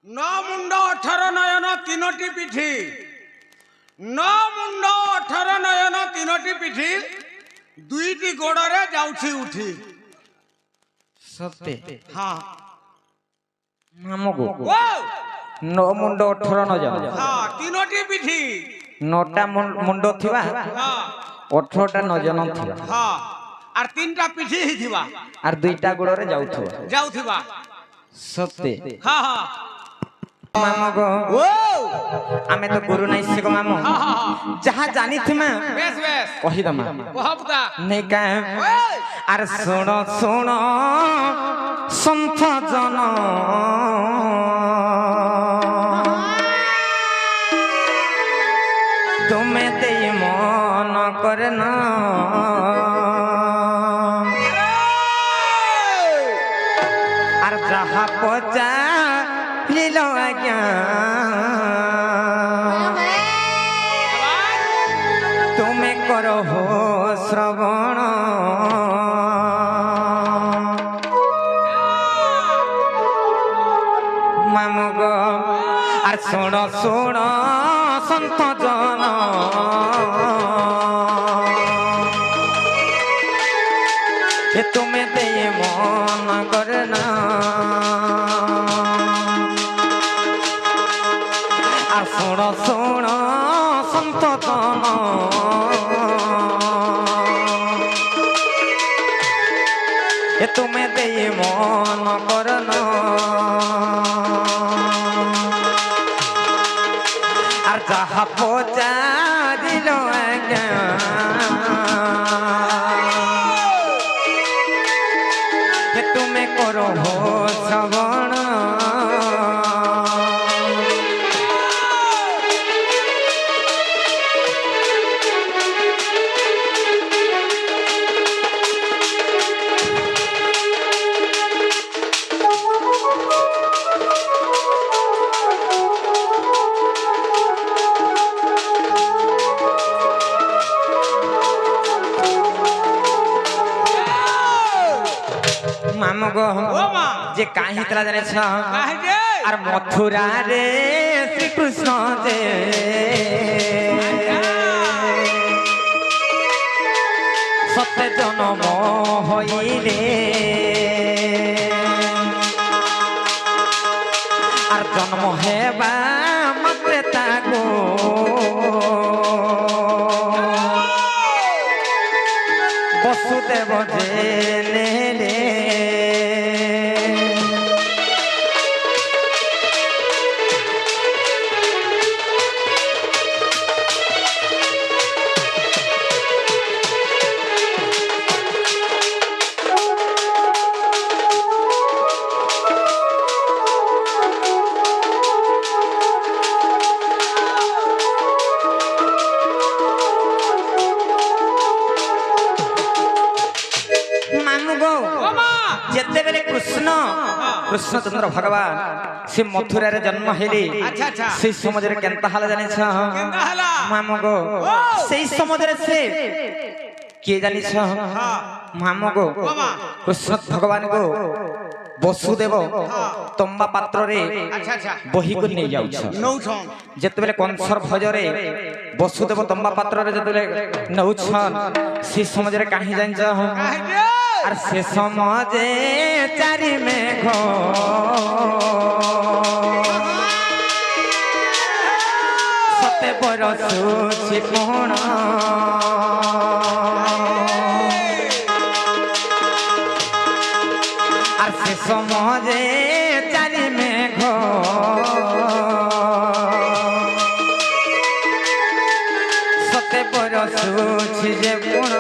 ন মুন্ড 18 নয়ন তিনোটি পিঠি ন মুন্ড 18 নয়ন তিনোটি পিঠি দুইটি গোড়রে যাଉଛି উঠি সত্যি হ্যাঁ নামগো ও ন মুন্ড 18 নজন হ্যাঁ তিনোটি পিঠি নটা মুন্ড থিবা হ্যাঁ 18টা নজন থিবা হ্যাঁ আর তিনটা পিঠি হিথিবা আর দুইটা গোড়রে যাଉଥିବା সত্যি হ্যাঁ হ্যাঁ মামগো ও আমি তো গুরু নাই শিখ মামু হ্যাঁ হ্যাঁ যাহা জানিথিমা বেশ বেশ কহিদমা কহবতা নেকা ওই আর শুণ শুণ সন্থ জন তুমি দেই মন করে না আর যাহা পচা লিল আজ্ঞা তুমি করো শ্রবণ মামগ আর শুণ শুণ সন্ত জন এ তুমি দেই মন করে না আর শুণ শুণ সন্ত জন এ তুমি দেই মন করে না আর যাহা পচারিল আজ্ঞা হে তুমি করো শ্রবণ মামগো ও মা যে কাহি তলা জানেছ কাহে যে আর মথুরা রে শ্রীকৃষ্ণ যে সত্য জনম হইলে আর জন্ম হেবা মাত্রে তাগো বসুদেব জেলে যেতেবেলে কৃষ্ণ কৃষ্ণচন্দ্র ভগবান সে মথুরার জন্ম হেলি আচ্ছা আচ্ছা সেই সমাজের কেন্তা হালা জানিছ কেনতা হলা মামগো সেই সমাজের সে কে জানিছ হ্যাঁ মামগো বাবা কৃষ্ণ ভগবান গো বসুদেব তম্বা পাত্রে আচ্ছা আচ্ছা বহিকু নিয়ে যাউছ নৌছন যেতেবেলে কংসর ভজরে বসুদেব তম্বা পাত্রে যেতেবেলে নৌছন সেই সমাজের কাহি জানিছ কাহে যে আর সে সমাজে চারি মেঘ সতে বরসুছি কোণ আর সে সমাজে চারি মেঘ সতে বরসুছি যে কোণ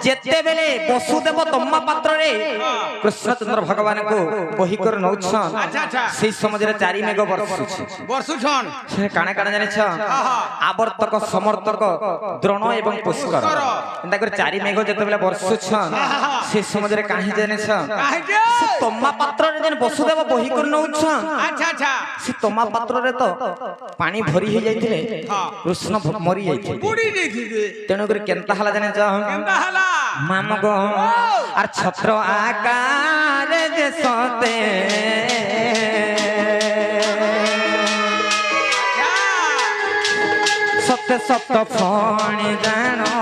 যেতেবেলে বসুদেব তম্মা পাত্রে কৃষ্ণচন্দ্র ভগবান কো বহি করে নৌছন আচ্ছা আচ্ছা সেই সমাজের চারি মেঘ বর্ষুছে বর্ষুছন সে কাণে কাণে জানিছ আবর্তক সমর্তক দ্রোণ এবং পুষ্কর এন্তা করে চারি মেঘ যেতেবেলে বর্ষুছন সেই সমাজের কাহি জানিছ কাহে যে সে তম্মা পাত্রে যেন বসুদেব বহি করে নৌছন আচ্ছা আচ্ছা সে তম্মা পাত্রে তো পানি ভরি হয়ে যাইଥିଲେ কৃষ্ণ মরি যাইଥିଲେ বুড়ি দেখিছে তেণু করে কেন্তা হালা জানিছ কেনতা হলা মামু গো আর ছত্র আকারে যে সতে সত্য সত্য ফণি জানো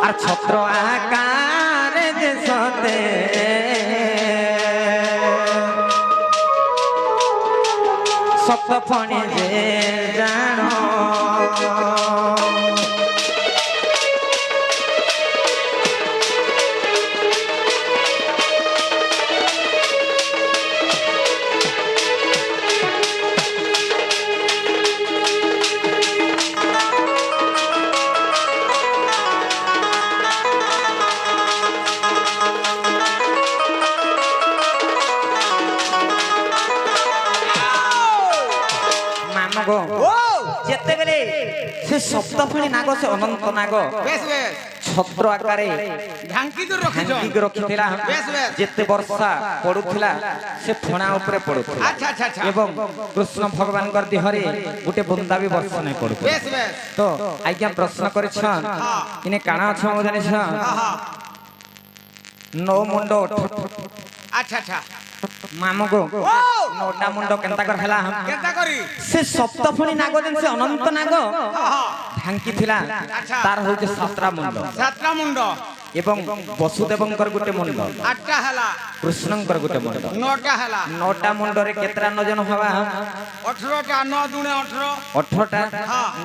আর ছত্র আকারে যে সতে সত্য ফণি যে জানো যেতেবেলে সে সপ্তফণী নাগ সে অনন্ত নাগ ছত্র আকারে ঢাঙ্কিকে রখিলা যেতে বর্ষা পড়ুଥିଲା সে ফଣା উপরে পড়ুଥିଲା এবং কৃষ্ণ ভগবানଙ୍କର ଦେହରେ ଗୋଟେ ବୁନ୍ଦା ବି ବର୍ଷ ନାଇଁ ପଡୁଥିଲା ତ ଆଜ୍ଞା ପ୍ରଶ୍ନ କରିଛନ୍ ଇନେ କାଣା ଅଛ ମୁଁ ଜାଣିଛ ନଅ ମୁଣ୍ଡ ମାମୁଗୋ ନଅଟା ମୁଣ୍ଡ କେନ୍ତା କର ହେଲା ସେ ସପ୍ତଫଣୀ ନାଗ ଯେନ୍ ସେ ଅନନ୍ତ ନାଗ ଢାଙ୍କି ଥିଲା ତାର ହଉଛି ସାତଟା ମୁଣ୍ଡ ଏବଂ ବସୁଦେବଙ୍କର ଗୋଟେ ମୁଣ୍ଡ କୃଷ୍ଣଙ୍କର ଗୋଟେ ମୁଣ୍ଡ ନଅଟା ମୁଣ୍ଡରେ କେତେଟା ନଜନ ହବା 18ଟା 9 ଦୁଣେ 18ଟା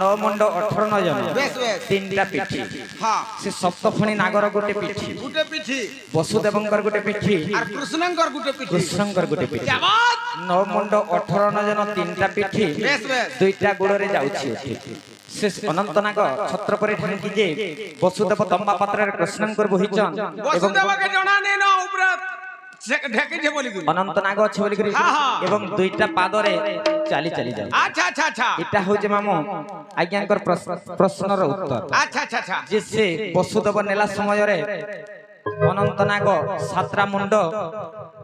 9 ମୁଣ୍ଡ 18 ନଜନ ତିନିଟା ପିଠି ସେ ସପ୍ତଫଣୀ ନାଗର ଗୋଟେ ପିଠି ବସୁଦେବଙ୍କର ଗୋଟେ ପିଠି আর কৃষ্ণঙ্কর ଗୋଟେ ପିଠି 9 ମୁଣ୍ଡ 18 ନଜନ ତିନିଟା ପିଠି ଦୁଇଟା ଗୋଡରେ ଯାଉଛି ସେ ଅନନ୍ତ ନାଗ ଛତ୍ର ପରେ ଢାଙ୍କି ଯେ ବସୁଦେବ ତମ୍ବା ପାତ୍ରରେ କୃଷ୍ଣଙ୍କର ବୋହିଛନ୍ বসুদেবকে জনা নেই না উপরে ঢেকে যে বলি ଅନନ୍ତ ନାଗ ଅଛି ବୋଲି କରି ଏବଂ ଦୁଇଟା ପାଦରେ ଚାଲି ଚାଲି ଯାଉ আচ্ছা আচ্ছা আচ্ছা এটা হচ্ছে মামু আজ্ঞাଙ୍କର প্রশ্নর উত্তর আচ্ছা আচ্ছা আচ্ছা যে সে বসুদেব নেলা সমୟରେ ଅନନ୍ତ ନାଗ ସାତଟା ମୁଣ୍ଡ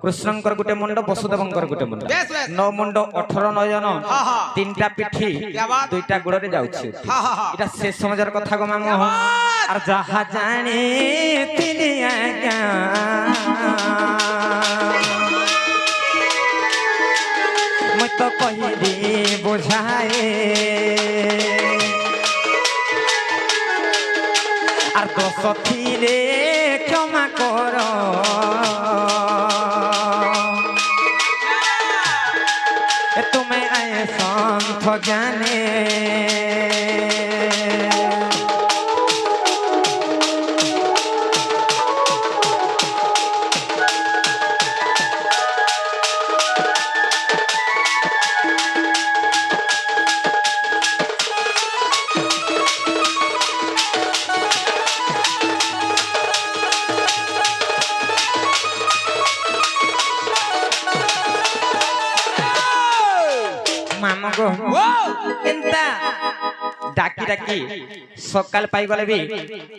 କୃଷ୍ଣଙ୍କର ଗୋଟେ ମୁଣ୍ଡ ବସୁଦେବଙ୍କର ଗୋଟେ ମୁଣ୍ଡ 9 ମୁଣ୍ଡ 18 ନୟନ ତିନିଟା ପିଠି ଦୁଇଟା ଗୋଡରେ ଯାଉଛି এটা শেষ সময়ের কথা গো মামু আর যাহা জানি তিনি আজ্ঞা মই তো কহিলি বুঝায়ে আর দোষ থিলে ক্ষমা কর তুমি আয়ে সন্থ জ্ঞানে ডাকি ডাকি সকাল পাই গলে বি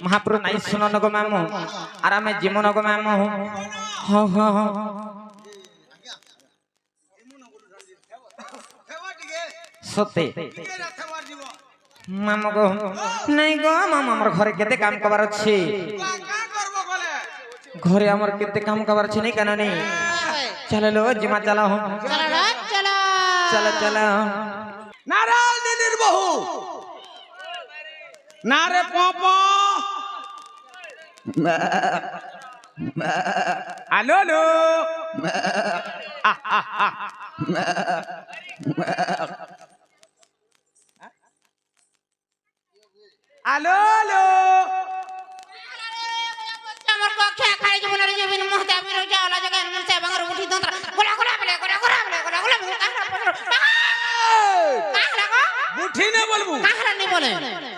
মহাপ্রভু নাই শুনন গো মামু আর আমি জীবন গো মামু সত্যি মামু গো নাই গো মামু আমার ঘরে কেতে কাম করবার আছে ঘরে আমার কেতে কাম করবার আছে নাই কেন নেই চলো জিমা চলো চলো চলো নারায়ণীর বহু না রে পপ আলো লো আলো লো আমার কক্ষে খালি জীবনের জীবন মহতে আমি রোজা আলা জায়গায় মন সে বাংলা উঠি দন্ত্র গোলা গোলা বলে গোলা গোলা বলে গোলা গোলা মুখ কাহরা পছর কাহরা গো বুঠি নে বলবু কাহরা নি বলে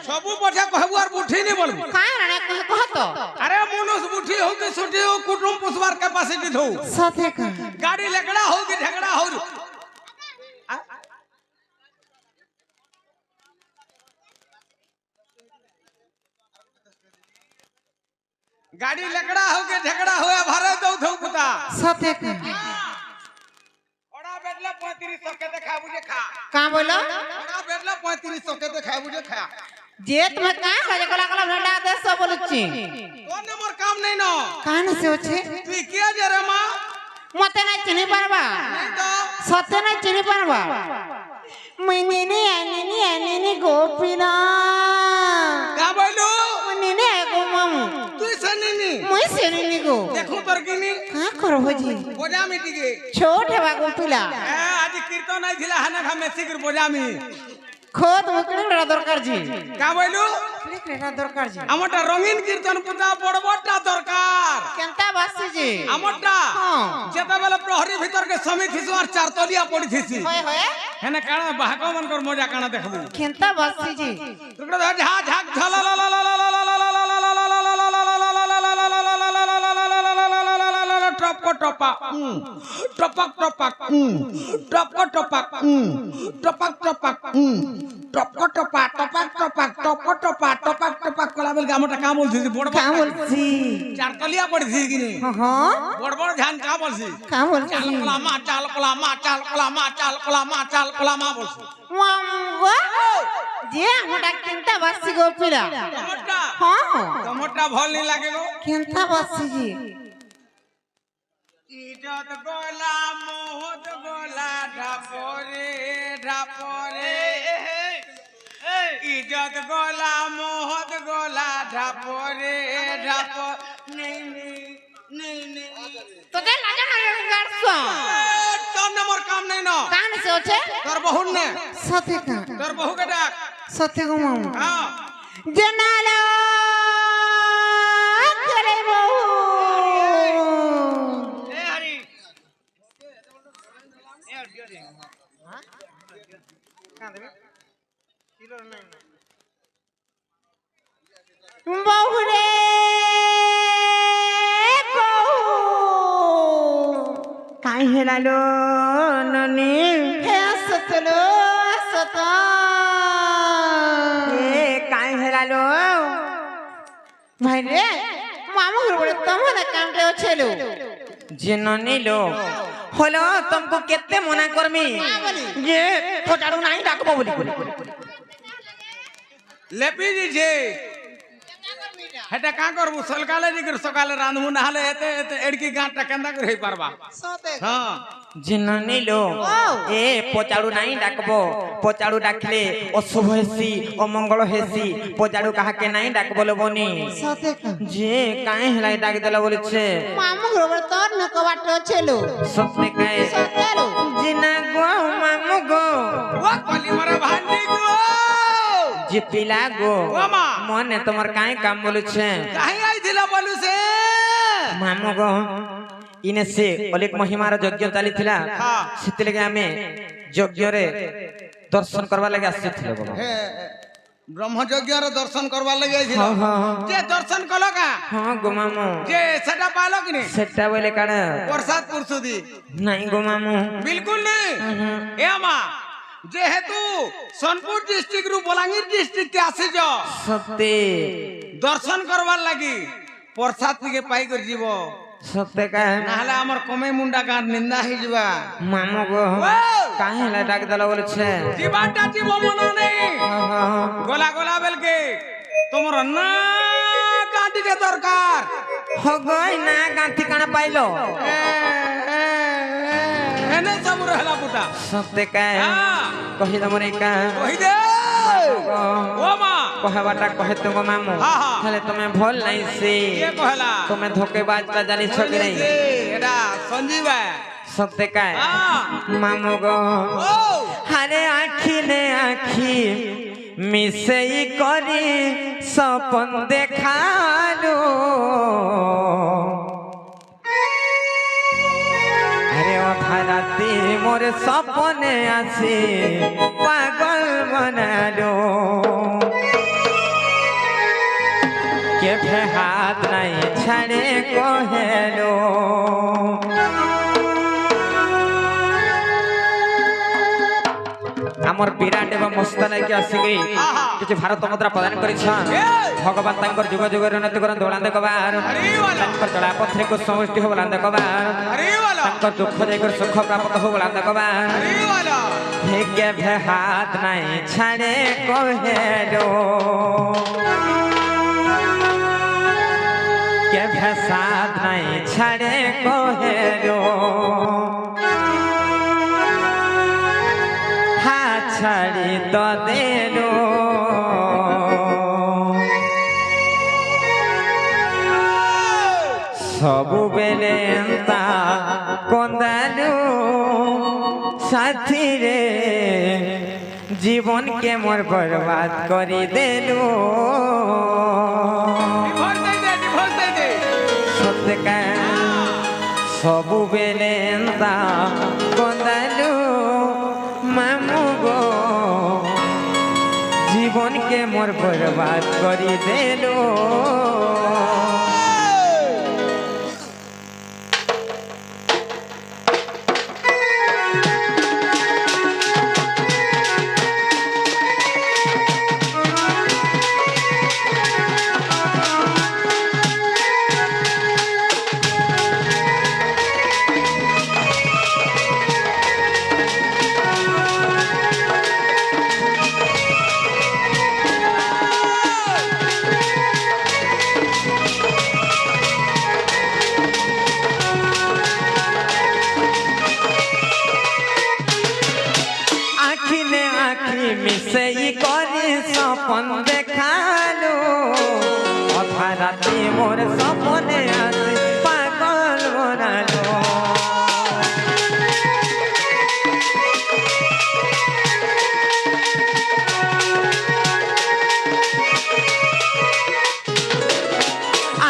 সবু পঠা কহবু আর বুঠি নে বলবু কাহরা নে কহ তো আরে মনুষ বুঠি हो के छोटी हो कुटुंब पुष्पार कैपेसिटी थो साथे का गाड़ी लकड़ा हो कि झगड़ा हो गाड़ी लकड़ा हो के झगड़ा होया भरे दो थो पुता साथे का ओड़ा बेटला 3500 के देखा बुझे खा का बोलो ओड़ा बेटला 3500 के देखा बुझे खा जे तुम्हें का हला गोला गोला भेड़ा दे सब बोलुची कोने मोर काम नहीं न कान से होछे তুই কে যে রে মা मते ना चिनी पारबा তো सते ना चिनी पारबा मनिनी आनिनी गोपीना কা বইলু मनिनी गो मामू তুই সনিনি মই सेनिनी गो দেখু তোর কিনি का करो भजी বোজামি টিকে छोट हेबा गोपीला আজ কীর্তন আইছিলা হানা খা মেসিকর বোজামি खोद मुकड़ी रे दरकार जी কা বইলু रे दरकार जी আমারটা রঙিন কীর্তন পূজা বড় বড়টা দরকার केनता बासी जी আমারটা हां যেতবেলে প্রহরী ভিতরকে সমিথিছু আর চারতলিয়া পড়িছিছি होय होय হেনে কানা বাহাক মানকর মজা কানা দেখবু केनता बासी जी টুকরা ধর ঝা ঝাক টপক টপাক টপক টপাক টপক টপাক টপক টপাক টপক টপা টপক টপাক টপক টপা টপক টপাক কলা বেল গামটা কাম বলছিস বড় का बोलছি চারতলিয়া পড়িছিস কিনি हां বড় বড় ঝান কা বলছিস का बोलছি চাল কলা চাল কলা চাল কলা চাল কলা চাল কলা বলছিস मामगो जे हमरा केनता बासी गोपीला টমটা हां টমটা ভাল নি লাগে গো केनता बासी जी ইজত গোলা মোহত গোলা ঢাপরে ঢাপরে ইজত গোলা মোহত গোলা ঢাপরে ঢাপ নেই নেই নেই নেই तो दे लाजा ना गाड़सो তোর নম্বর কাম নাই ন कान से होछे তোর বহু নে सते का তোর বহু কে ডাক सते गो मामू হ্যাঁ जनाला करे बहु এ হরি बहु रे बहु काई हेलालो ननी हे सतलो सता ए काई हेलालो भाई रे मामू घर बड़े तमने कामटे छेलो जे ननी लो हलो तुमको केते मना करमी जे फोटाड़ू नहीं डाकबो बोली লেপি দিছে হেটা কা করবু সলকালে জিগর সকালে রান্ধবু না হলে এতে এতে এড়কি গাঁটটা কেন্দা করে হই পারবা सते হ্যাঁ जे ननी लो ए पोचाड़ू नहीं डाकबो पोचाड़ू डाकले अशुभ हेसी अमंगल हेसी पोचाड़ू कहा के नहीं डाकबो लोबनी सते का जे काई हेलाई डाक देला बोले छे मामू घर बड़े तोर न कवाटो छेलो सपने काई सतेलो जिना गो मामू गो ও কলি মারা ভান্ডি গো जे पिला गो ও মা मने तोमर काई काम बोले छे কাহি আইছিলা বলু সে मामू गो इने से अनेक महिमार यज्ञ चली थिला हाँ। सेते लगे हमें यज्ञ रे दर्शन करवा लगे आसीथिले बाबा হে ব্রহ্মযজ্ঞর দর্শন করবার লাগি আইছিল हाँ हाँ যে দর্শন কল কা हाँ गो मामू যে সেটা পাইল কি নি सेटा बोले काड़ा প্রসাদ পুরসুদি नहीं गो मामू বিলকুল নেই এ আমা যেহেতু সোনপুর ডিস্ট্রিক্ট রু বলাঙ্গীর ডিস্ট্রিক্ট আসিছ सत्य দর্শন করবার লাগি প্রসাদ থেকে পাই করে যাব सत्य का নাহলে আমার কমে মুন্ডা গাঁট নিন্দা হয়ে যাবা मामू गो काहे ला डाक देला बोले छे জীবাটা জীব মনে নেই हाँ हाँ हाँ গোলা গোলা বেলকে তোমার না গাঁটিকে দরকার हो गई ना गांठी काना पाइलो এনে সব রহলা পুটা सत्य का হ্যাঁ कहि दमरे का কই দে ও মা कहबाटा कहे तुमको मामू हाँ, हाँ। हेले तुम्हें भूल नहीं से কে কহলা तुम्हें धोखेबाज का जानी छक नहीं এটা সঞ্জীব सत्य का হ্যাঁ मामू गो ও हरे आखी ने आखी मिसई करी सपन देखालो अरे ओ धाराती मोर सपने आसे पागल बनालो के भे हाथ नहीं छाड़े को हेलो আমার বিরাট এবং মস্তানাকে আসিকি কিছু ভারত মুদ্রা প্রদান করেছেন ভগবান তাঙ্কর যুগ যুগের উন্নতি করেন দোলান দেখবার তাঙ্কর জলাপথরে কুসুমষ্টি হোক বলান দেখবার তাঙ্কর দুঃখ যাইকর সুখ প্রাপ্ত হোক বলান দেখবার হেগে ভে হাত নাই ছাড়ে কহেরো के भसाद नहीं छड़े कोहेरो हाथ छड़ी तो देरो सबु बेले अंता कोंदालू साथी रे जीवन के मोर बर्बाद करी देलू सबु बेले एंता कोंदालू मामू गो जीवन के मोर बर्बाद करी देलू मिसई करी सपन देखालो अधा राती मोर सपने आसे पागल बनालो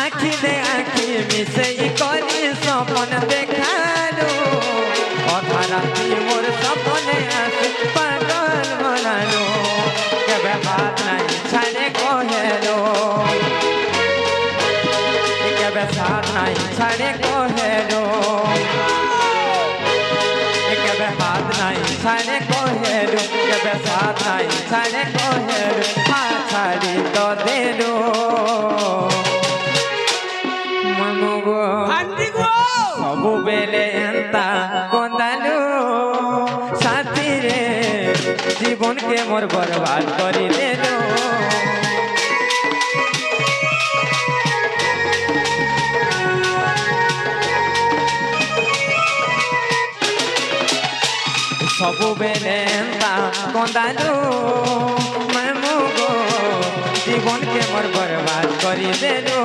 आखी दे आखी मिसई करी सपन देखालो अधा राती मोर सपने आसे पागल बनालो केबे हाथ नहीं छाड़े कोहेलो केबे साथ नहीं छाड़े कोहेलो केबे हाथ नहीं छाड़े कोहेलो केबे साथ नहीं छाड़े कोहेलो हाथ छाड़ी तो देलो ममुगो सबु बेले एंता कोंदालू साथी रे जीवन के मोर बर्बाद करी देलो सबु बेले एंता कोंदालू मामू गो जीवन के मोर बर्बाद करी देलो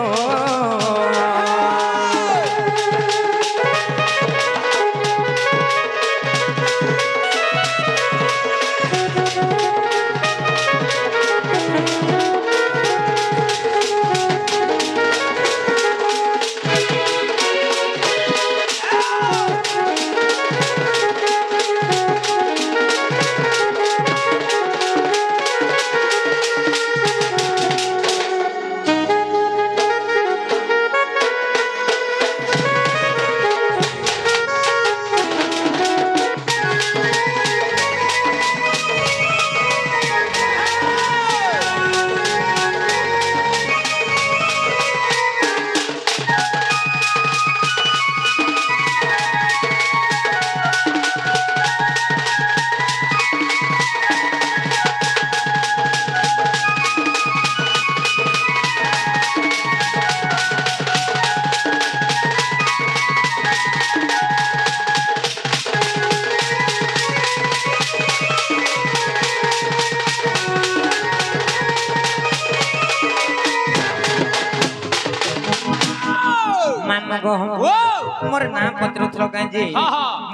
मोर ना पत्र थलो कांजी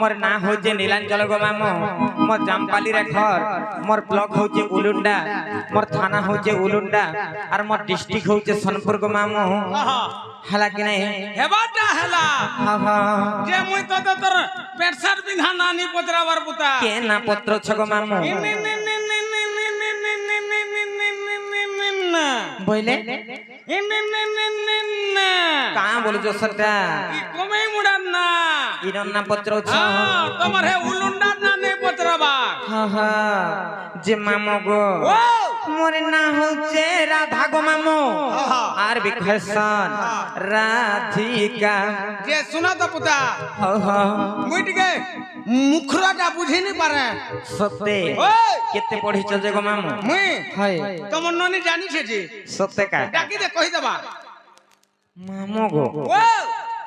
मोर ना होजे नीलांचल गो मामो मोर जामपाली रे घर मोर ब्लॉक होजे उलुंडा मोर थाना होजे उलुंडा और मोर डिस्ट्रिक्ट होजे सोनपुर गो मामो हला कि नहीं हेबाटा हला हां हां जे मुई तो तोर पेटसार बिना नानी पत्रावर पुता के ना पत्र छगो मामो बोले कहाँ बोलो जो सट्टा कमे मुड़ान ना इरन्ना पत्र छ हां तमर हे उलुंडा ना ने पत्रबा হা হা যে মামু গো ও মোর না হচ্ছে রাধা গো মামু আর বিখেশন রাধিকা যে শোনা তো পুতা হা হা মুই টিকে মুখরাটা বুঝি নি পারে সত্যি ওই কেতে পড়িছ যে গো মামু মুই হয় তোমার ননি জানিছে যে সত্যি কা ডাকি দে কই দেবা মামু গো ও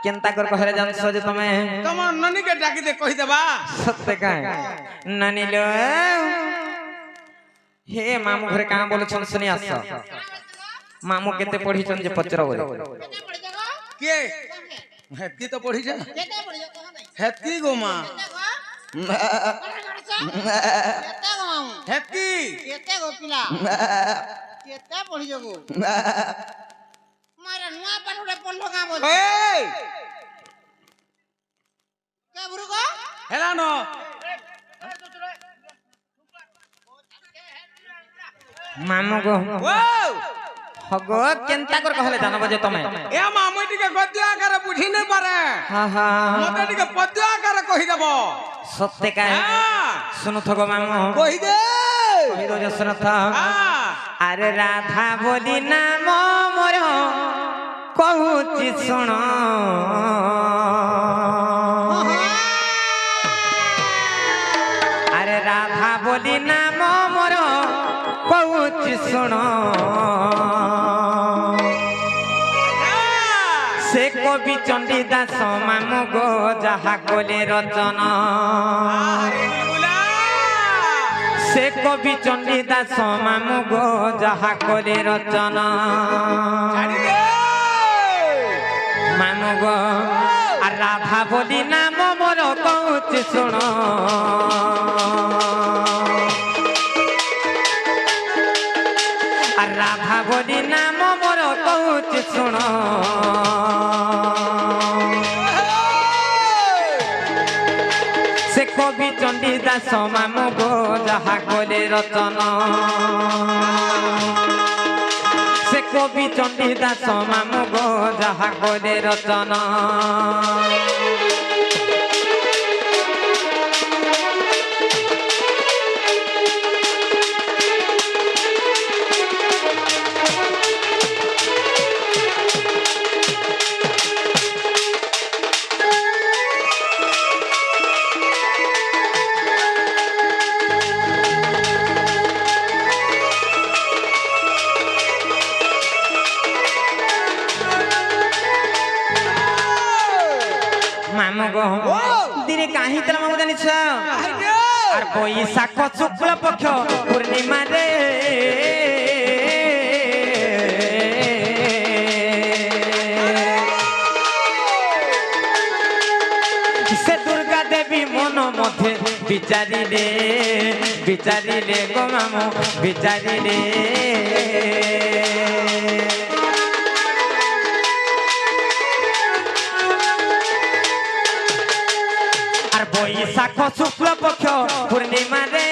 কেনতা কর কহরে জানছ যে তুমি তোমার ননিকে ডাকি দে কই দেবা সত্যি কা নানিলো হে মামু ঘরে কাঁ বলেছন শুনি আস মামু কেতে পড়িছন যে পচর বলে কেতে পড়িছে গো কে হেতি তো পড়িছে কেতে পড়িছে কহ নাই হেতি গো মা কেতে গো কোন করছ কেতে গো মামু হেতি কেতে গো পিলা কেতে পড়িছে গো মারা নুয়া পাঠুরে পড়লো গা বল এই কে বুড়ো গো হেলা ন মামু গো ও হগো কেনতা কর কহলে জানব যে তুমি এ মা মুই টিকে গদ্য আকারে বুঝি নি পারে হা হা মতে টিকে পদ্য আকারে কই দেব সত্যি কা হ্যাঁ শুনো থগো মামু কই দে কই দো যে শুনো থ হ্যাঁ আরে রাধা বলি নাম মোর কহুচি শুণ আরে রাধা বলি নাম মোর কহুচি শুণ সে কবি চণ্ডী দাস মামু গো যাহা কলে রচনা সে কবি চণ্ডী দাস মামু গো যাহা করে রচনা মামু গো আর রাধা বলি নাম মোর কହୁচি শুণ আর রাধা বলি নাম মোর কହୁচি শুণ সে কবি চণ্ডী দাস মামু গো যাহা কলে রচনা সে কবি চণ্ডী দাস মামু গো যাহা কলে রচনা মামু গো দিনে কাহি তেল মামু জানিছ আর বৈশাখ শুক্ল পক্ষ পূর্ণিমা রে সে দুর্গা দেবী মন মধ্যে বিচারিলে বিচারিলে গো মামু বিচারিলে আর বৈশাখ শুক্ল পক্ষ পূর্ণিমা রে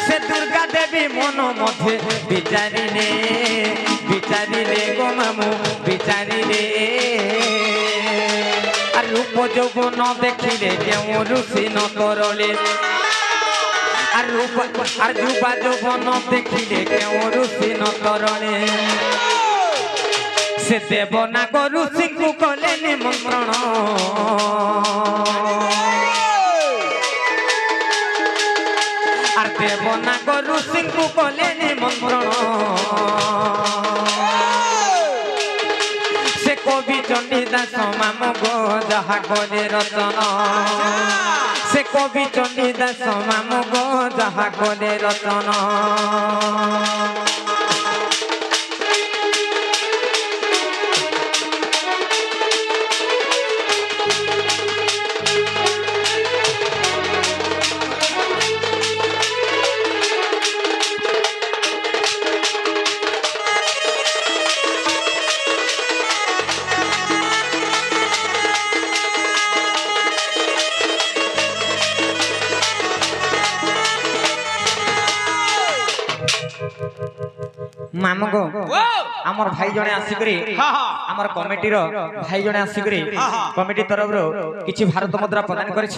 সে দুর্গা দেবী মন মধ্যে বিচারিলে বিচারিলে গো মামু বিচারিলে আর রূপ যৌবন দেখিলে কেউ ঋষি ন তরলে আর রূপ আর যুবা যৌবন দেখিলে কেউ ঋষি ন তরলে সে দেব না গো ঋষিଙ୍କୁ কলে নিমন্ত্রণ আর দেব না গো ঋষিଙ୍କୁ কলে নিমন্ত্রণ সে কবি চণ্ডী দাস মামু গো যাহা করে রচনা সে কবি চণ্ডী দাস মামু গো যাহা করে রচনা ମାମୁଁକୁ ଓ আমার ভাই জনে আসিকরি হা হা আমার কমিটির ভাই জনে আসিকরি কমিটি তরফরু কিছু ভারত মুদ্রা প্রদান করেছ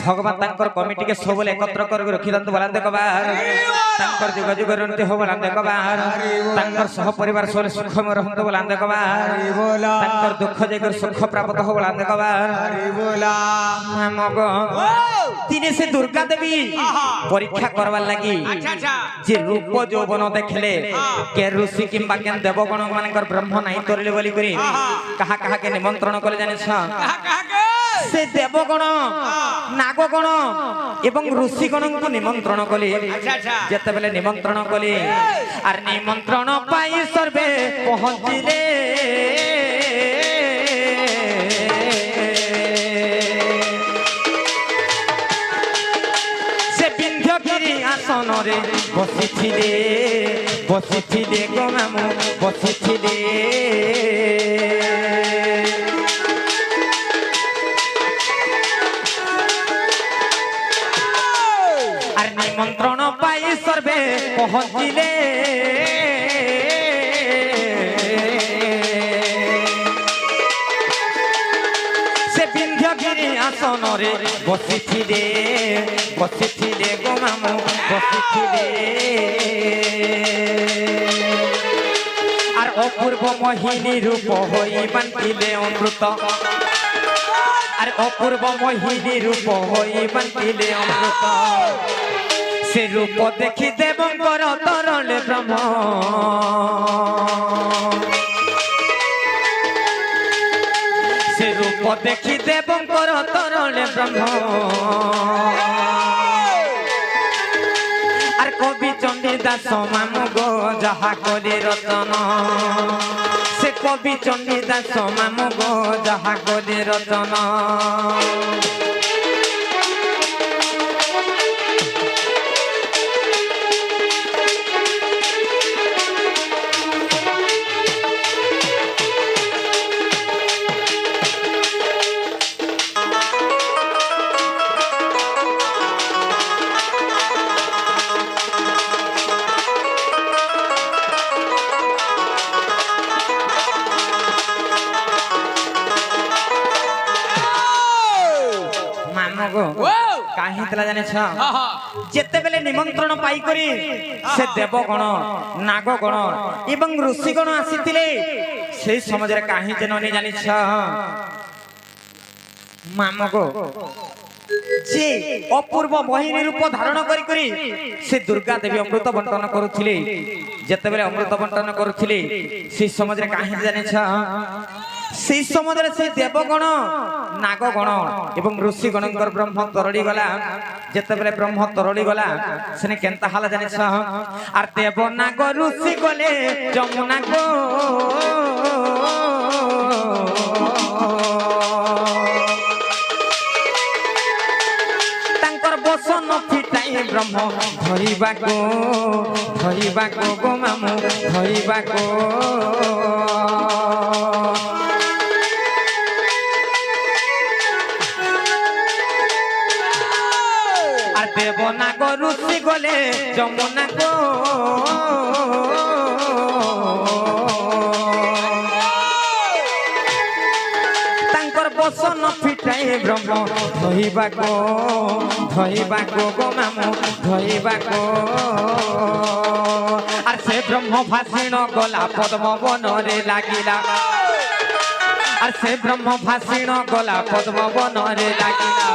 ভগবান তাঙ্কর কমিটিকে সবলে একত্র করে রখি দন্ত বলান দেখবার তাঙ্কর যুগ যুগ উন্নতি হো বলান দেখবার তাঙ্কর সহ পরিবার সবলে সুখময় রহন্ত বলান দেখবার তাঙ্কর দুঃখ যেগর সুখ প্রাপ্ত হো বলান দেখবার মামগ তিনি সে দুর্গা দেবী পরীক্ষা করবার লাগি আচ্ছা আচ্ছা যে রূপ যৌবন দেখলে কে ঋষি কিংবা কেন দেবগণ মানকর ব্রহ্ম নাই তরিলে বলি করি কাহা কাহাকে নিমন্ত্রণ করে জানিস কাহাকে সে দেবগণ নাগগণ এবং ঋষিগণଙ୍କୁ নিমন্ত্রণ কলি আচ্ছা আচ্ছা যেতেবেলে নিমন্ত্রণ কলি আর নিমন্ত্রণ পাই সর্বে পৌঁছিলে সে বিন্ধ্যগিরি আসনরে বসিছিলে বসিছিলে গো মামু বসিছিলে আর নিমন্ত্রণ পাই সর্বে পৌঁছিলে সে বিন্ধ্যগিরি আসনরে বসিছিলে বসিছিলে গো মামু বসিছিলে আর অপূর্ব মোহিনী রূপ হই বান্ধিলে অমৃত আর অপূর্ব মোহিনী রূপ হই বান্ধিলে অমৃত সে রূপ দেখি দেবঙ্কর তরলে ব্রহ্ম সে রূপ দেখি দেবঙ্কর তরলে ব্রহ্ম আর কবি চণ্ডী দাস মামু গো যাহা করে রতন সে কবি চণ্ডী দাস মামু গো যাহা করে রতন কাহি তলা জানিছ যেতেবেলে নিমন্ত্রণ পাই করি সে দেবগণ নাগগণ এবং ঋষিগণ আসিଥିଲେ সেই সমাজরে কাহি জননী জানিছ মামগো যে অপূর্ব মোহিনী রূপ ধারণ করি করি সে দুর্গা দেবী অমৃত বন্টন করুଥିଲେ যেতেবেলে অমৃত বন্টন করুଥିଲେ সেই সমাজরে কাহি জানিছ সেই সমাজরে সেই দেবগণ নাগগণ এবং ঋষিগণঙ্কর ব্রহ্ম তরড়ি গলা যেতেবেলে ব্রহ্ম তরড়ি গলা সেনে কেনতা হালা জানিছ আর দেব নাগ ঋষি গলে যমুনা গো তাঙ্কর বসন ফিটাই ব্রহ্ম ধরিবা গো গো মামু ধরিবা গো দেব নাগ ঋষি গলে যমুনা গো তাঙ্কর বসন ফিটাই ব্রহ্ম ধরিবা গো গো মামু ধরিবা গো আর সে ব্রহ্ম ভাষিণ গলা পদ্ম বনরে লাগিলা আর সে ব্রহ্ম ভাষিণ গলা পদ্ম বনরে লাগিলা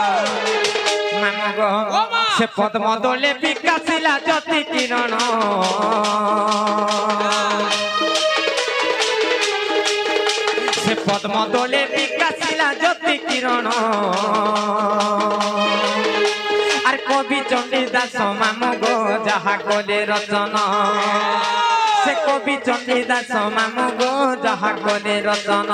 মামগ সে পদ্ম দোলে বিকাশিলা জ্যোতি কিরণ সে পদ্ম দোলে বিকাশিলা জ্যোতি কিরণ আর কবি চণ্ডী দাস মামগ যাহা কলে রচন সে কবি চণ্ডী দাস মামগ যাহা কলে রচন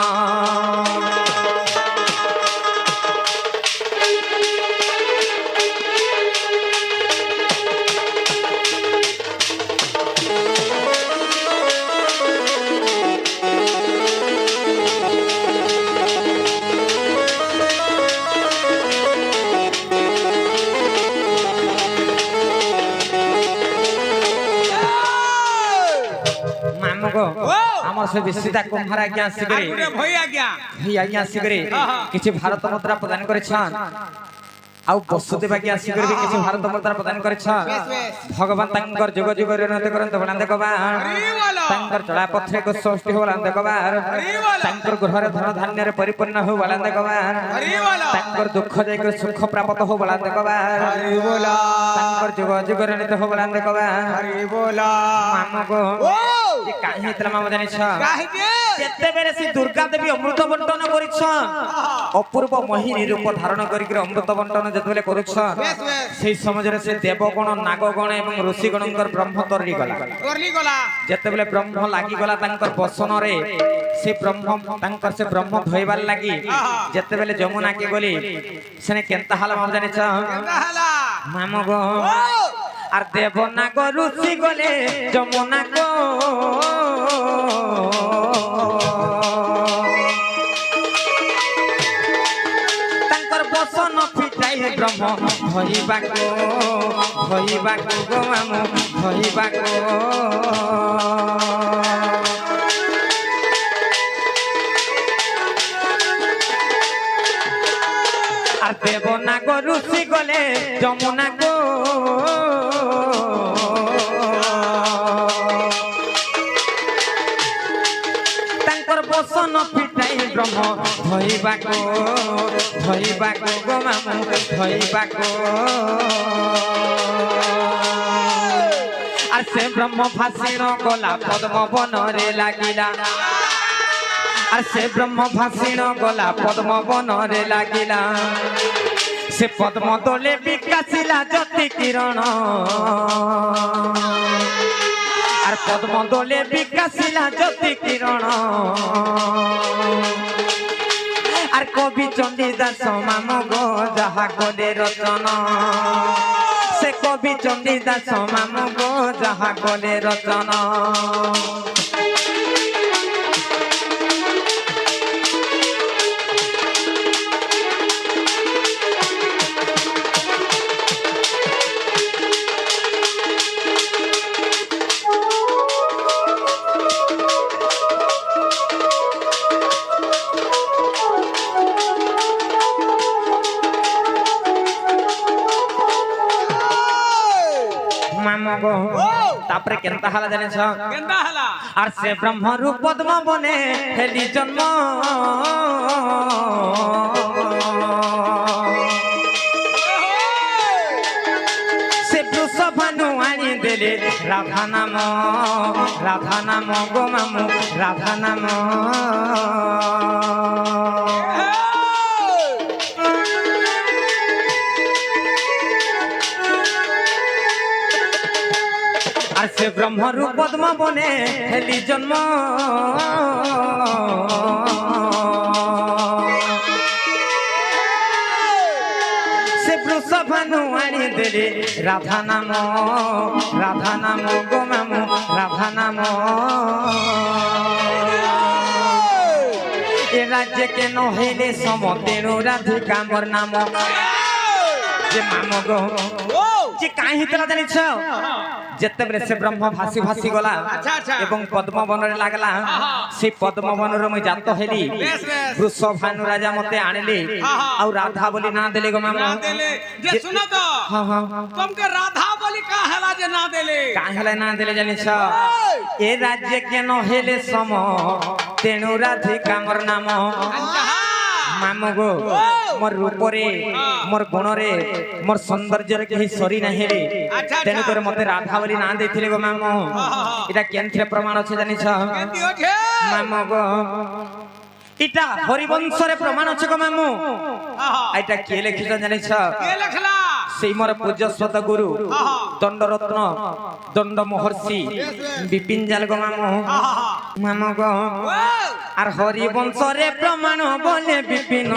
গো আমার সে বিশ্বতা কুম্ভার আজ্ঞা আসিগরে ভই আজ্ঞা ভই আজ্ঞা আসিগরে কিছু ভারত মুদ্রা প্রদান করেছন আউ বসুদেব আজ্ঞা আসিগরে কিছু ভারত মুদ্রা প্রদান করেছন ভগবান তাঙ্কর যুগ যুগরে উন্নতি করন্ত বলান দেখবার তাঙ্কর চড়া পথে গো সৃষ্টি হো বলান দেখবার তাঙ্কর গৃহরে ধন ধান্যরে পরিপূর্ণ হো বলান দেখবার তাঙ্কর দুঃখ যাই করে সুখ প্রাপ্ত হো বলান দেখবার তাঙ্কর যুগ যুগরে উন্নতি হো বলান দেখবার মামগো যে কাহি হেতলা মাম জানিছ যেতেবেলে সে দুর্গা দেবী অমৃত বন্টন করিছ অপূর্ব মোহিনী রূপ ধারণ করি অমৃত বন্টন যেতেবেলে করুছ সেই সমাজরে সে দেবগণ নাগগণ এবং ঋষিগণঙ্কর ব্রহ্ম তরি গলা যেতেবেলে ব্রহ্ম লাগি গলা তাঙ্কর বসনরে সে ব্রহ্ম তাঙ্কর সে ব্রহ্ম ধইবার লাগি যেতেবেলে যমুনাকে গলি সেনে কেনতা হালা মাম জানিছ মামগো আর দেবনাগ ঋষি গলে যমুনাগ তাঙ্কর বসন ফিটাই ব্রহ্ম ধইবাগো গো মামু ধইবাগো আর দেবনাগ ঋষি গলে যমুনাগ তাঙ্কর বসন ফিটাই ব্রহ্ম ধইবাগো গো মামু ধইবাগো আর সে ব্রহ্ম ভাসিণ গলা পদ্ম বনরে লাগিলা আর সে ব্রহ্ম ভাসিণ গলা পদ্ম বনরে লাগিলা সে পদ্ম দলে বিকাশিলা জ্যোতি কিরণ আর পদ্ম দলে বিকাশিলা জ্যোতি কিরণ আর কবি চণ্ডীদাস মামগো যাহা গলে রচন সে কবি চণ্ডীদাস মামগো যাহা গলে রচন তারপরে কেনতা হালা জানিস আর সে ব্রহ্মরূপ পদ্ম বনে হেলি জন্ম সে বৃষভানু আনি দেলে রাধা নাম গো মামু রাধা নাম আর সে ব্রহ্মরূপ পদ্ম বনে হেলি জন্ম সে বৃষভানু আনি দেলে রাধা নাম গো মামু রাধা নাম এ রাজ্যে কেন হেলে সম তেণু রাধিকা মোর নাম যে মামগো যে কাহি তোলা জানিছ যেতেবেলে সে ব্রহ্ম ভাসি ভাসি গলা এবং পদ্মবନରେ লাগলা সেই পদ্মবনর মুই জাত হেলি বৃষভানু রাজা মতে আনিলি আউ রাধা বলি না দেলে গো মামু যে শুনো তো তোমাকে রাধা বলি কাহেলা যে না দেলে কাহেলা না দেলে জানিছ এ রাজ্যে কেন হেলে সম তেণু রাধিকা মোর নাম মামগো মোর রূপরে মোর গুণরে মোর সৌন্দর্যরে কেহি সরি না হেরে তেণু করে মতে রাধা বলি না ଦେଇଥିଲେ গো মামু এটা কেনথে প্রমাণ আছে জানিছ মামগো এটা হরিবংশরে প্রমাণ আছে গো মামু এটা কে লেখিছ জানিছ কে লেখলা সেই মোর পূজ্যস্বত গুরু দণ্ডরত্ন দণ্ড মহর্ষি বিপিন জাল গো মামু গো আর হরিবংশরে প্রমাণ বলে বিপিন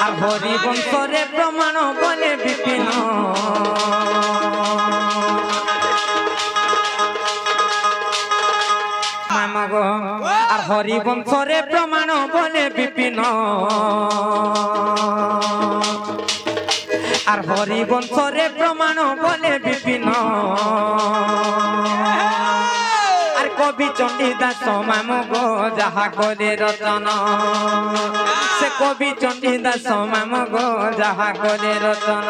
আর হরিবংশরে প্রমাণ বলে বিপিন মামগো আর হরিবংশরে প্রমাণ বলে বিপিন আর হরি বংশরে প্রমাণ বলে বিপিন আর কবি চণ্ডীদাস মামু গো যাহা করে রচন সে কবি চণ্ডীদাস মামু গো যাহা করে রচন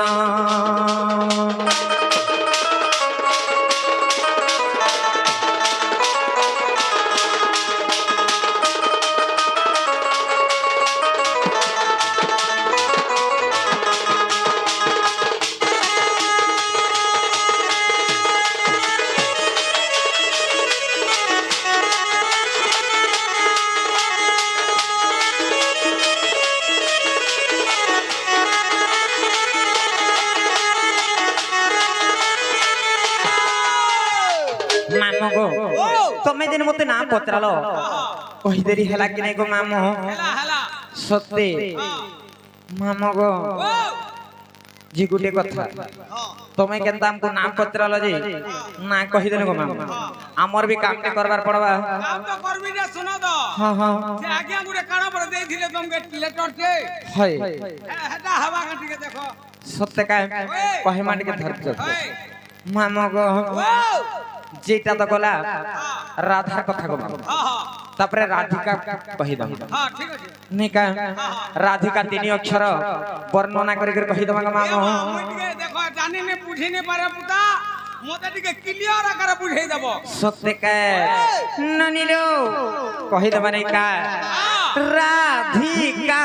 मामो गो तमे दिन मते ना पत्रालो ओही देरी हला कि नै गो मामो सत्य मामो गो जी गुटे कथा तमे केनता हमको नाम पत्रालो जी ना कहि देन गो मामो हमर भी काम के करबार पड़बा काम तो करबी रे सुनो तो हां हां जे आगे गुटे काना पर देई थिले तुमके लेटर के हाय हेटा हवा काटी के देखो सत्य का कहे माटी के धरत मामो गो जेटा तो गला राधा कथा गो तापरे राधिका कहि दम हां ठीक अछि नहीं का राधिका तीन अक्षर वर्णना करके कहि दम मामो मुटिके देखो जानि ने बुझी ने पारे पुता मोते टिके क्लियर आकर बुझाई देबो सत्य का ननिलो कहि दम नहीं का राधिका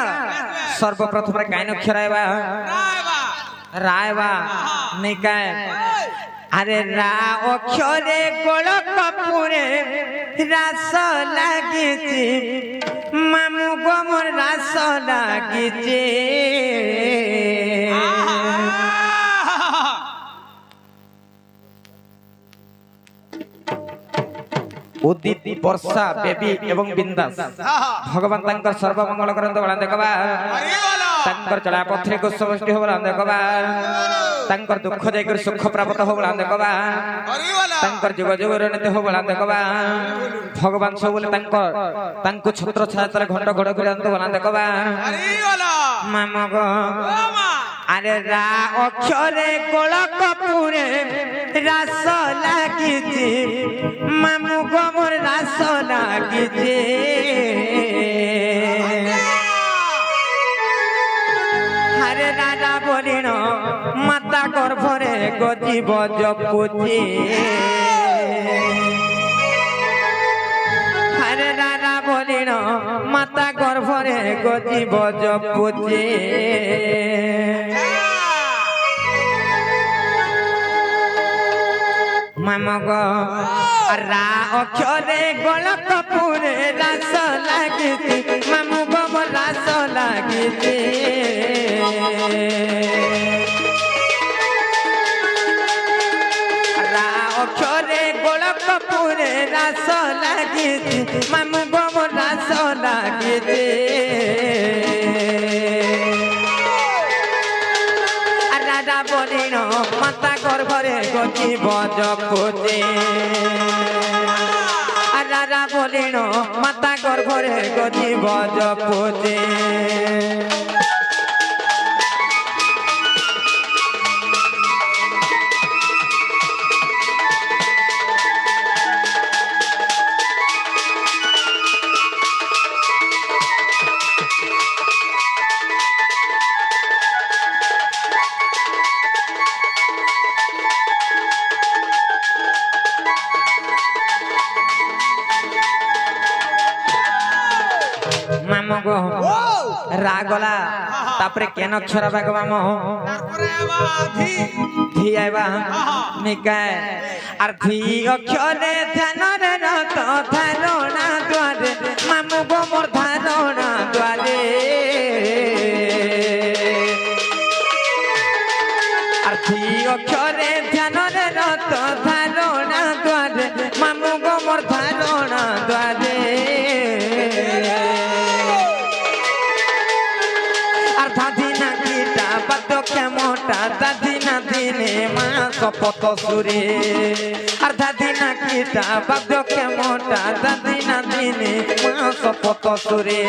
सर्वप्रथम रे काइन अक्षर आइबा रायबा नहीं का अरे रा अक्षरे गोल कपूरे रास लागिছে मामू गो मोर रास लागिছে उदित वर्षा बेबी एवं बिंदास भगवान तंकर सर्वमंगल करंत बला देखबा तंकर चला पथरे को समष्टि हो बला देखबा तंकर दुख देकर सुख प्राप्त हो बला देखबा तंकर जुग जुग रणित हो बला देखबा भगवान सब बोले तंकर तंको छत्र छात्र घंट घड़ करंत बला देखबा मामा गो अरे रा अक्षरे गोल कपूरे रास लागिছে मामू गो मोर रास लागिছে हरे राजा बोलिन माता गर्भरे गजीब जपुचे हरे राजा बोलिन माता गर्भरे गजीब जपुचे मामा गो रा अक्षरे गोल कपूरे रास लागिছে मामू गो मोर रास लागिছে रा अक्षरे गोल कपूरे रास लागिছে मामू गो मोर रास लागिছে राजा बोलिन माता गर्भरे गजीब जपुचे राजा बोलिन माता गर्भरे गजीब जपुचे मामो गो रागला तापरे केन अक्षर बाग मामो तारपरे आबा धी आइबा निकाय आर धी अक्षरे ध्यान रे रत धारणा द्वारे मामू गो मोर धारणा द्वारे आर धी अक्षरे ध्यान रे रत धारणा द्वारे मामू गो मोर धारणा द्वारे मोटा दादी ना दिने माँ सपत सुरे अर्धा दिना कीटा बाद्य के मोटा दादी ना दिने माँ सपत सुरे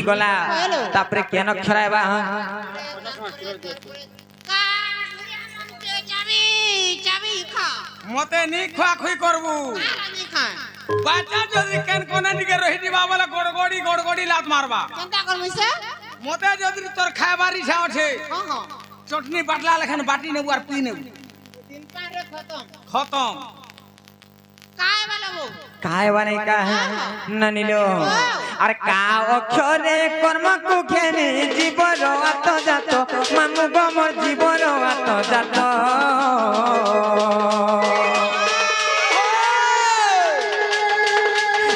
গলা তারপরে কেন খেলাইবা মতে নি খোয়া খুই করবু বাচ্চা যদি কেন কোনে দিকে রহি দিবা বলে গড়গড়ি লাত মারবা মতে যদি তোর খাইবার ইচ্ছা আছে চটনি বাটলা লেখান বাটি নেবু আর পি নেবু খতম काय बने का ननिलो अरे का अक्षरे कर्म को घेने जीवर आत जात मामु गमर जीवर आत जात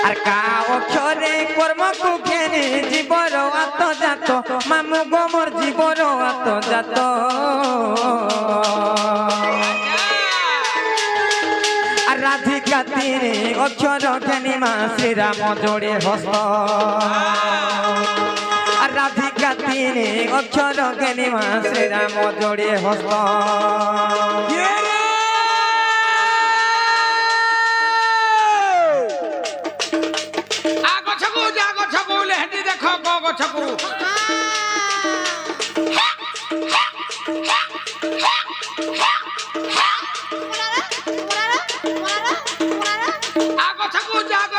अरे का अक्षरे कर्म को घेने जीवर आत जात मामु गमर जीवर आत जात राधिका तीरे अक्षर घनिमा श्रीराम जोड़े हस्त राधिका तीरे अक्षर घनिमा श्रीराम जोड़े हस्त आगो छकू लेहटी देखो गो छकू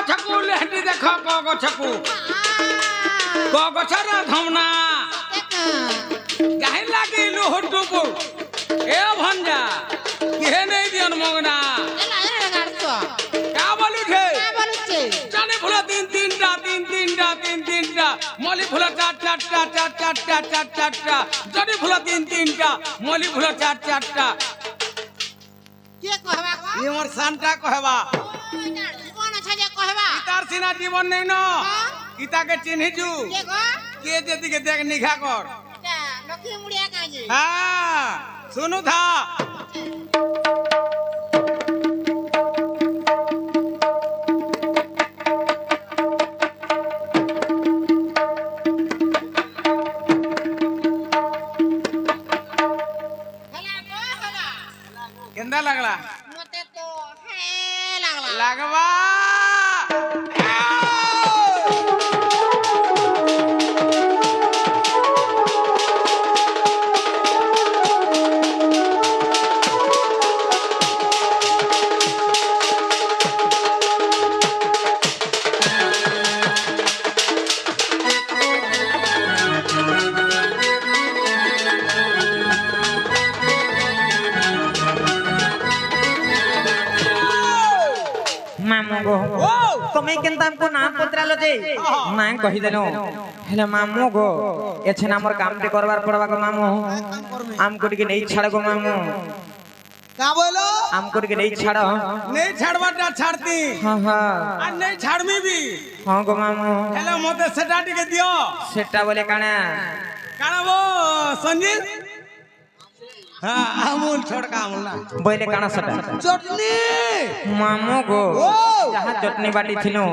छकू लेहटी देखो गो छकू गो छरा धमना काहे लागी लुहुटुबु ए भंजा किहे नहीं दियन मंगना का बोलू छे जाने फुला तीन तीनटा मली फुला चार जाने फुला तीनटा मली फुला चार के कहबा ये मोर सांता कहबा इतार सिना जीवन नहीं न इता के चिन्ह जू के देती के देख निखा कर लकी मुड़िया काजी हां सुनु था केंदा लगला मते तो है लागला लगवा मामू गो तुम्हें केनता हमको नाम पत्रालो जे ना कहि देनो हेले मामू गो एछे हमर काम ते करबार पड़बा गो मामू हमको टिके नहीं छाड़ गो मामू का बोलो हमको टिके नहीं छाड़ नहीं छाड़बाटा छाड़ती हां हां आ नहीं छाड़मी भी हां गो मामू हेले मते सेटा टिके दियो सेटा बोले काना वो संजीत हां अमूल छोड़का अमूल ना बोले काना सेटा चटनी मामू गो जहां चटनी बाटी थिलो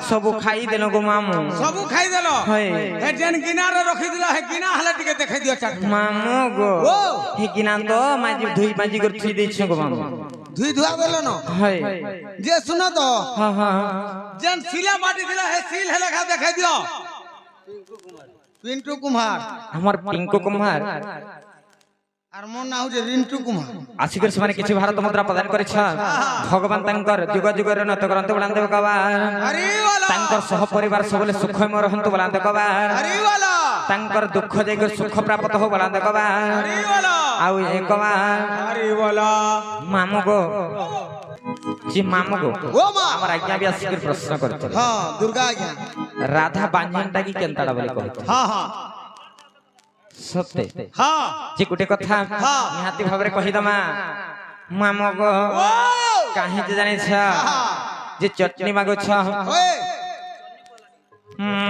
सब खाई देलो गो मामू सब खाई देलो है हे जेन किनारे रखि दिला हे किना हले टिके देखै दियो चटनी मामू गो हे किना तो माजी धुई माजी कर थी दै छ गो मामू धुई धुआ देलो न है जे सुनो तो हां हां जेन सिला बाटी दिला हे सील हे लेखा देखै दियो पिंटू कुमार हमर पिंकू कुमार आर मोर नाउ जे रिंटू कुमार आशिकर से किछि भारत मुद्रा प्रदान करे छ भगवान तंकर जुग जुगर नत करंत बलान देव कबा अरे वाला तंकर सह परिवार सबले सुखमय रहंत बलान देव कबा अरे वाला तंकर दुख जेग सुख प्राप्त हो बलान देव कबा अरे वाला आउ ए कबा अरे वाला मामू गो जी मामू गो ओ मा हमर आज्ञा भी आशिकर प्रश्न करते हां दुर्गा आज्ञा राधा बांझनटा की केनताडा बोले कहत हां हां सत्य हां जे गुटे कथा निहाती भाबरे कहि दमा मामू गो काहे जे जाने छ जे चटनी मागो छ ओए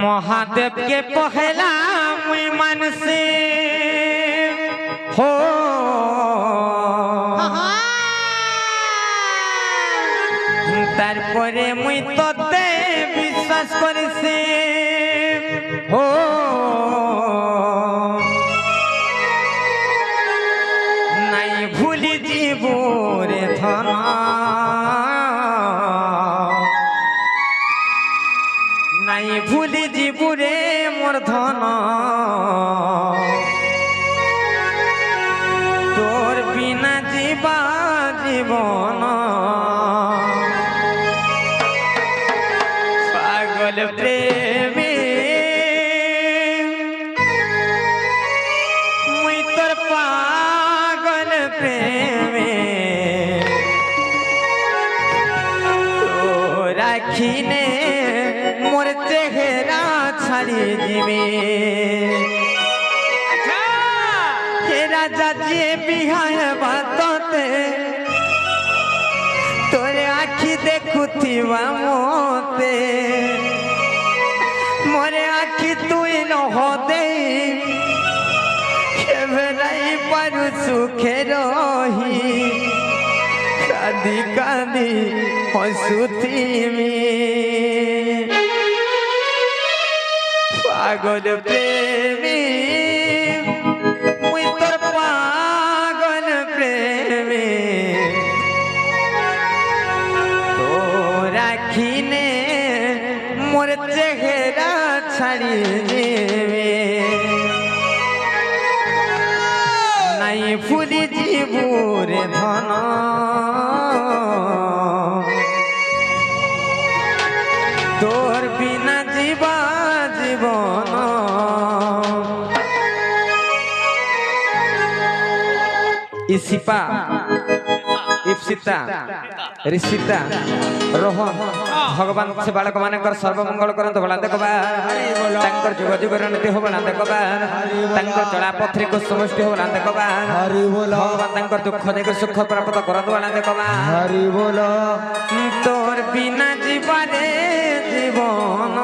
महादेव के पहला मुई मन से हो তারপরে মুই তোতে বিশ্বাস করিছি हो নাই ভুলি জীবু রে ধন নাই ভুলি জীবু রে মোর ধন জীবন পাগল প্রেমী মুই তোর পাগল প্রেমে তো রাখিনে মোর চেহারা ছাড়ি দিবে রাজা যে বিহার বাততে তোরে আখি দেখুথিবা মতে মোরে আখি তুই নহদে কেবেলাই পারু সুখে রহি কাঁদি কাঁদি হসুথিমি পাগল প্রেমী মুই তোর পাগল প্রেমে তো রাখিনে মোর চেহারা ছাড়ি দেবে নাই ফুলি জীবুরে ধন তোর বিনা জীবা জীবন ইসিপা ইপসিতা ঋষিতা ରୋହନ ଭଗବାନ ସେ ବାଳକ ମାନଙ୍କର ସର୍ବମଙ୍ଗଳ କରନ୍ତୁ ବଳା ଦେଖବା ତାଙ୍କର ଯୁଗ ଯୁଗର ନୀତି ହବ ବଳା ଦେଖବା ତାଙ୍କର ଚଳା ପଥରେ କୁସୁମଷ୍ଟି ହବ ବଳା ଦେଖବା ଭଗବାନ ତାଙ୍କର ଦୁଃଖ ଦେଖି ସୁଖ ପ୍ରାପ୍ତ କରନ୍ତୁ ବଳା ଦେଖବା ତୋର ବିନା ଯିବାରେ ଜୀବନ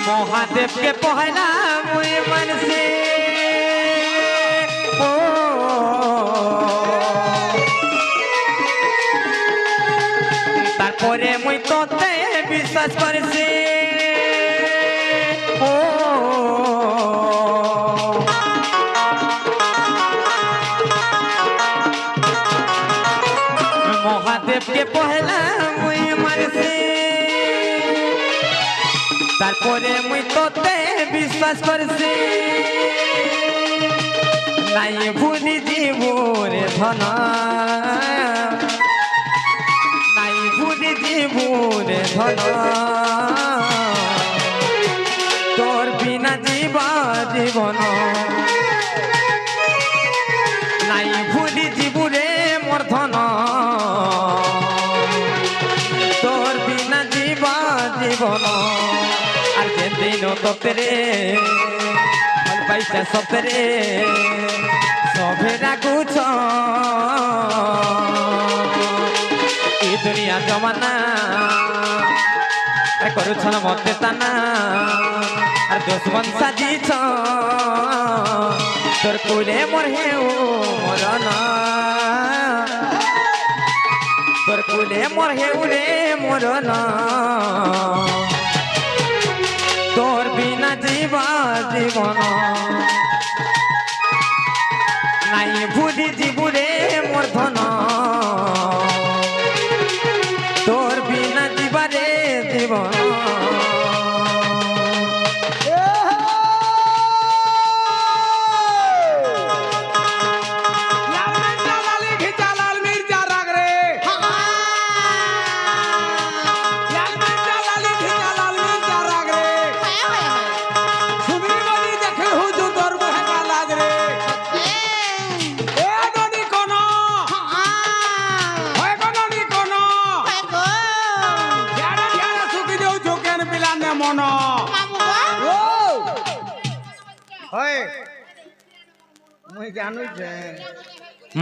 महादेव के पहला मुई मन से ओ तारपरे मुई तोते विश्वास करছি ओ महादेव के पहला मुई मन से তারপরে মুই তোতে বিশ্বাস করছি নাই ভুলি জীবরে ধন নাই ভুলি জীবরে ধন তোর বিনা জীবা জীবন নাই ভুলি জীবরে মোর ধন তোর বিনা জীবা জীবন আর যেদিন তোরে ফল পাইছা সতরে সবে রাগুছ এই দুনিয়া জমানা করুছ মতে তানা আর দুশ্মন সাজিছ তোর কুলে মোর হেউ মরণ তোর কুলে মোর হেউ রে মরণ তোর বিনা জীবা জীবন নাই ভুলি জীবরে মোর ধন তোর বিনা জীবারে জীবন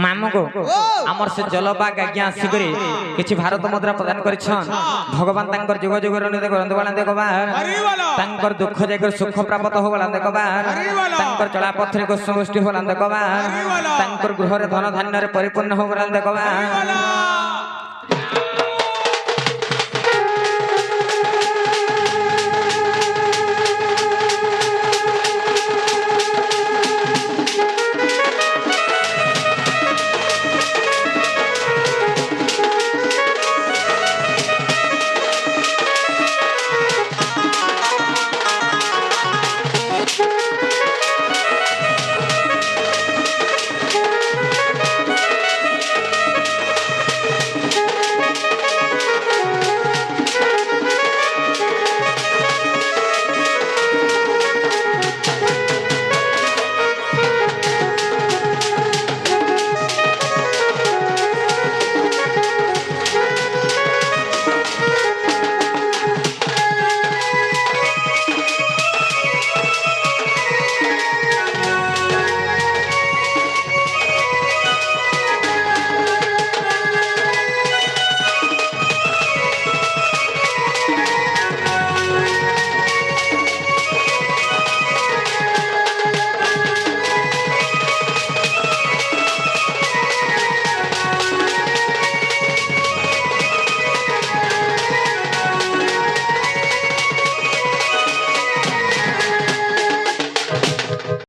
ମାମୁକୁ ଆମର ସେ ଜଲବାଗ ଆଜ୍ଞା ଆସିକରି କିଛି ଭାରତ ମୁଦ୍ରା ପ୍ରଦାନ କରିଛନ୍ ଭଗବାନ ତାଙ୍କର ଯୁଗ ଯୁଗର ଗରନ୍ଦବାଳା ଦେଖବାର ତାଙ୍କର ଦୁଃଖ ଯାଇକରି ସୁଖ ପ୍ରାପ୍ତ ହବାଳା ଦେଖବାର ତାଙ୍କର ଚଳାପଥରେ ଗୋଷ୍ଠୀ ହବାଳା ଦେଖବାର ତାଙ୍କର ଗୃହରେ ଧନ ଧାନ୍ୟରେ ପରିପୂର୍ଣ୍ଣ ହବାଳା ଦେଖବାର